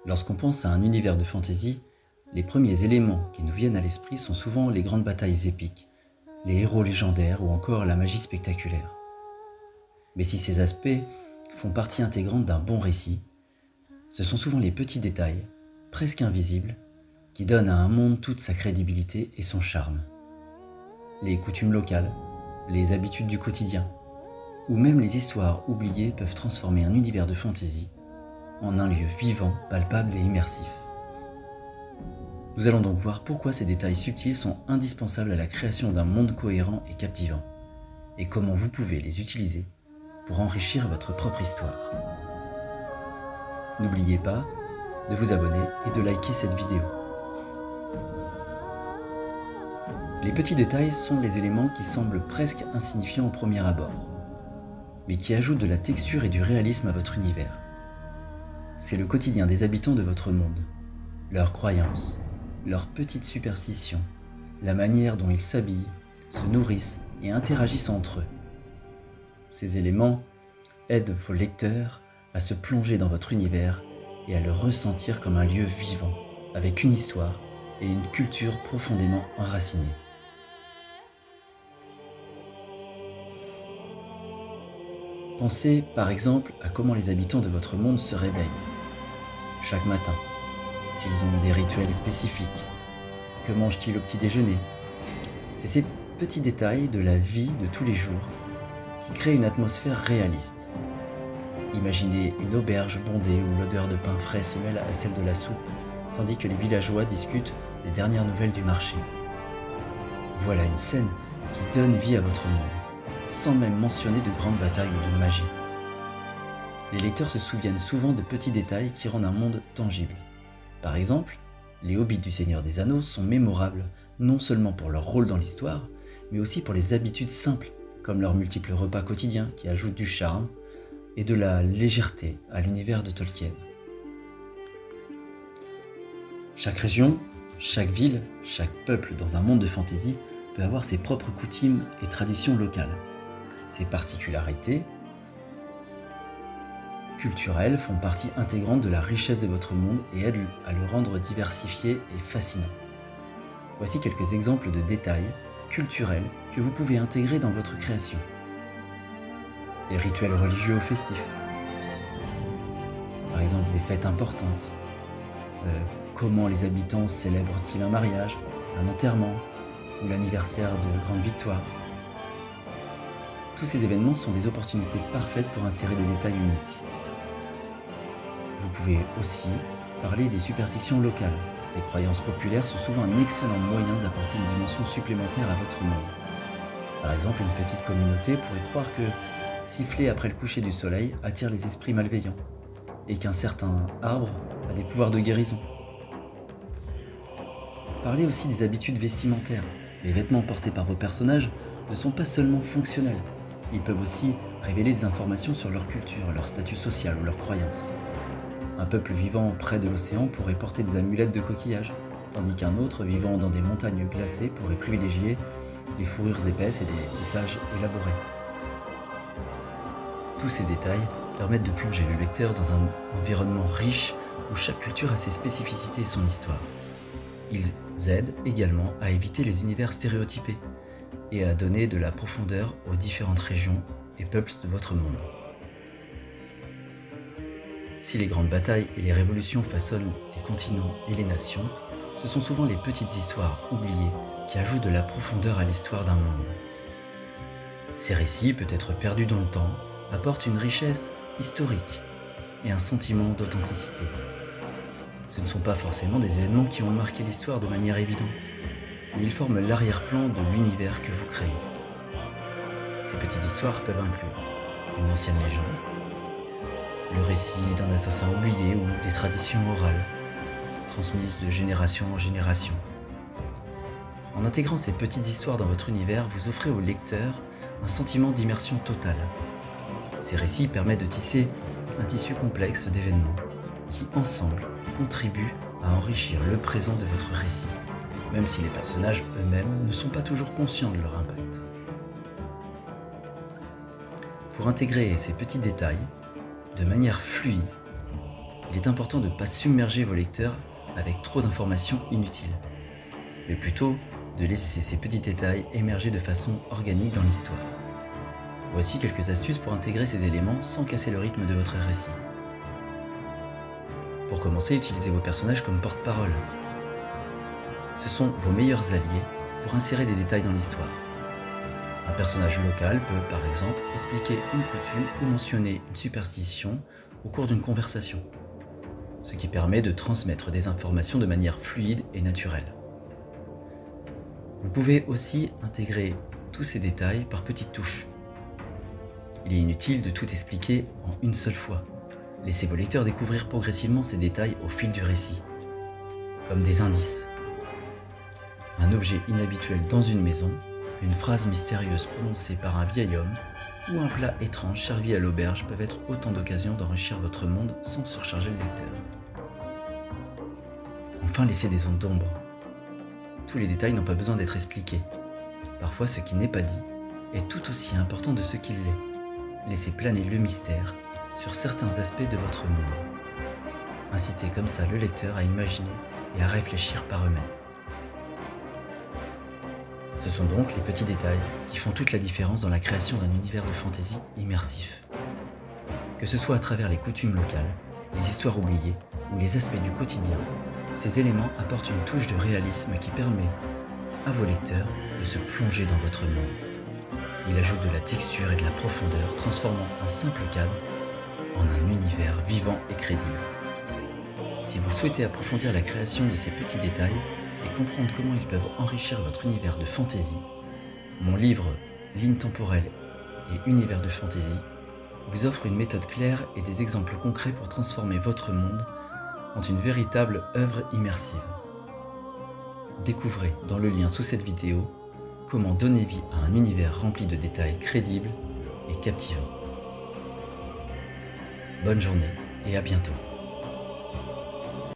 Lorsqu'on pense à un univers de fantasy, les premiers éléments qui nous viennent à l'esprit sont souvent les grandes batailles épiques, les héros légendaires ou encore la magie spectaculaire. Mais si ces aspects font partie intégrante d'un bon récit, ce sont souvent les petits détails, presque invisibles, qui donnent à un monde toute sa crédibilité et son charme. Les coutumes locales, les habitudes du quotidien, ou même les histoires oubliées peuvent transformer un univers de fantasy en un lieu vivant, palpable et immersif. Nous allons donc voir pourquoi ces détails subtils sont indispensables à la création d'un monde cohérent et captivant, et comment vous pouvez les utiliser pour enrichir votre propre histoire. N'oubliez pas de vous abonner et de liker cette vidéo. Les petits détails sont les éléments qui semblent presque insignifiants au premier abord, mais qui ajoutent de la texture et du réalisme à votre univers. C'est le quotidien des habitants de votre monde, leurs croyances, leurs petites superstitions, la manière dont ils s'habillent, se nourrissent et interagissent entre eux. Ces éléments aident vos lecteurs à se plonger dans votre univers et à le ressentir comme un lieu vivant, avec une histoire et une culture profondément enracinée. Pensez par exemple à comment les habitants de votre monde se réveillent chaque matin, s'ils ont des rituels spécifiques, que mangent-ils au petit déjeuner. C'est ces petits détails de la vie de tous les jours qui créent une atmosphère réaliste. Imaginez une auberge bondée où l'odeur de pain frais se mêle à celle de la soupe, tandis que les villageois discutent des dernières nouvelles du marché. Voilà une scène qui donne vie à votre monde, sans même mentionner de grandes batailles ou de magie. Les lecteurs se souviennent souvent de petits détails qui rendent un monde tangible. Par exemple, les hobbits du Seigneur des Anneaux sont mémorables non seulement pour leur rôle dans l'histoire, mais aussi pour les habitudes simples, comme leurs multiples repas quotidiens qui ajoutent du charme et de la légèreté à l'univers de Tolkien. Chaque région, chaque ville, chaque peuple dans un monde de fantasy peut avoir ses propres coutumes et traditions locales. Ces particularités culturelles font partie intégrante de la richesse de votre monde et aident à le rendre diversifié et fascinant. Voici quelques exemples de détails culturels que vous pouvez intégrer dans votre création. Les rituels religieux ou festifs, par exemple des fêtes importantes, comment les habitants célèbrent-ils un mariage, un enterrement ou l'anniversaire de grandes victoires. Tous ces événements sont des opportunités parfaites pour insérer des détails uniques. Vous pouvez aussi parler des superstitions locales. Les croyances populaires sont souvent un excellent moyen d'apporter une dimension supplémentaire à votre monde. Par exemple, une petite communauté pourrait croire que siffler après le coucher du soleil attire les esprits malveillants et qu'un certain arbre a des pouvoirs de guérison. Parlez aussi des habitudes vestimentaires. Les vêtements portés par vos personnages ne sont pas seulement fonctionnels, ils peuvent aussi révéler des informations sur leur culture, leur statut social ou leurs croyances. Un peuple vivant près de l'océan pourrait porter des amulettes de coquillages, tandis qu'un autre vivant dans des montagnes glacées pourrait privilégier les fourrures épaisses et des tissages élaborés. Tous ces détails permettent de plonger le lecteur dans un environnement riche où chaque culture a ses spécificités et son histoire. Ils aident également à éviter les univers stéréotypés et à donner de la profondeur aux différentes régions et peuples de votre monde. Si les grandes batailles et les révolutions façonnent les continents et les nations, ce sont souvent les petites histoires oubliées qui ajoutent de la profondeur à l'histoire d'un monde. Ces récits, peut-être perdus dans le temps, apportent une richesse historique et un sentiment d'authenticité. Ce ne sont pas forcément des événements qui ont marqué l'histoire de manière évidente, mais ils forment l'arrière-plan de l'univers que vous créez. Ces petites histoires peuvent inclure une ancienne légende, le récit d'un assassin oublié ou des traditions orales, transmises de génération en génération. En intégrant ces petites histoires dans votre univers, vous offrez au lecteur un sentiment d'immersion totale. Ces récits permettent de tisser un tissu complexe d'événements qui, ensemble, contribuent à enrichir le présent de votre récit, même si les personnages eux-mêmes ne sont pas toujours conscients de leur impact. Pour intégrer ces petits détails de manière fluide, il est important de ne pas submerger vos lecteurs avec trop d'informations inutiles, mais plutôt de laisser ces petits détails émerger de façon organique dans l'histoire. Voici quelques astuces pour intégrer ces éléments sans casser le rythme de votre récit. Pour commencer, utilisez vos personnages comme porte-parole. Ce sont vos meilleurs alliés pour insérer des détails dans l'histoire. Un personnage local peut, par exemple, expliquer une coutume ou mentionner une superstition au cours d'une conversation, ce qui permet de transmettre des informations de manière fluide et naturelle. Vous pouvez aussi intégrer tous ces détails par petites touches. Il est inutile de tout expliquer en une seule fois. Laissez vos lecteurs découvrir progressivement ces détails au fil du récit, comme des indices. Un objet inhabituel dans une maison, une phrase mystérieuse prononcée par un vieil homme ou un plat étrange servi à l'auberge peuvent être autant d'occasions d'enrichir votre monde sans surcharger le lecteur. Enfin, laissez des zones d'ombre. Tous les détails n'ont pas besoin d'être expliqués. Parfois, ce qui n'est pas dit est tout aussi important de ce qu'il l'est. Laissez planer le mystère sur certains aspects de votre monde. Incitez comme ça le lecteur à imaginer et à réfléchir par eux-mêmes. Ce sont donc les petits détails qui font toute la différence dans la création d'un univers de fantasy immersif. Que ce soit à travers les coutumes locales, les histoires oubliées ou les aspects du quotidien, ces éléments apportent une touche de réalisme qui permet à vos lecteurs de se plonger dans votre monde. Il ajoute de la texture et de la profondeur, transformant un simple cadre en un univers vivant et crédible. Si vous souhaitez approfondir la création de ces petits détails et comprendre comment ils peuvent enrichir votre univers de fantasy, mon livre Lignes temporelles et univers de fantasy vous offre une méthode claire et des exemples concrets pour transformer votre monde en une véritable œuvre immersive. Découvrez dans le lien sous cette vidéo comment donner vie à un univers rempli de détails crédibles et captivants. Bonne journée et à bientôt.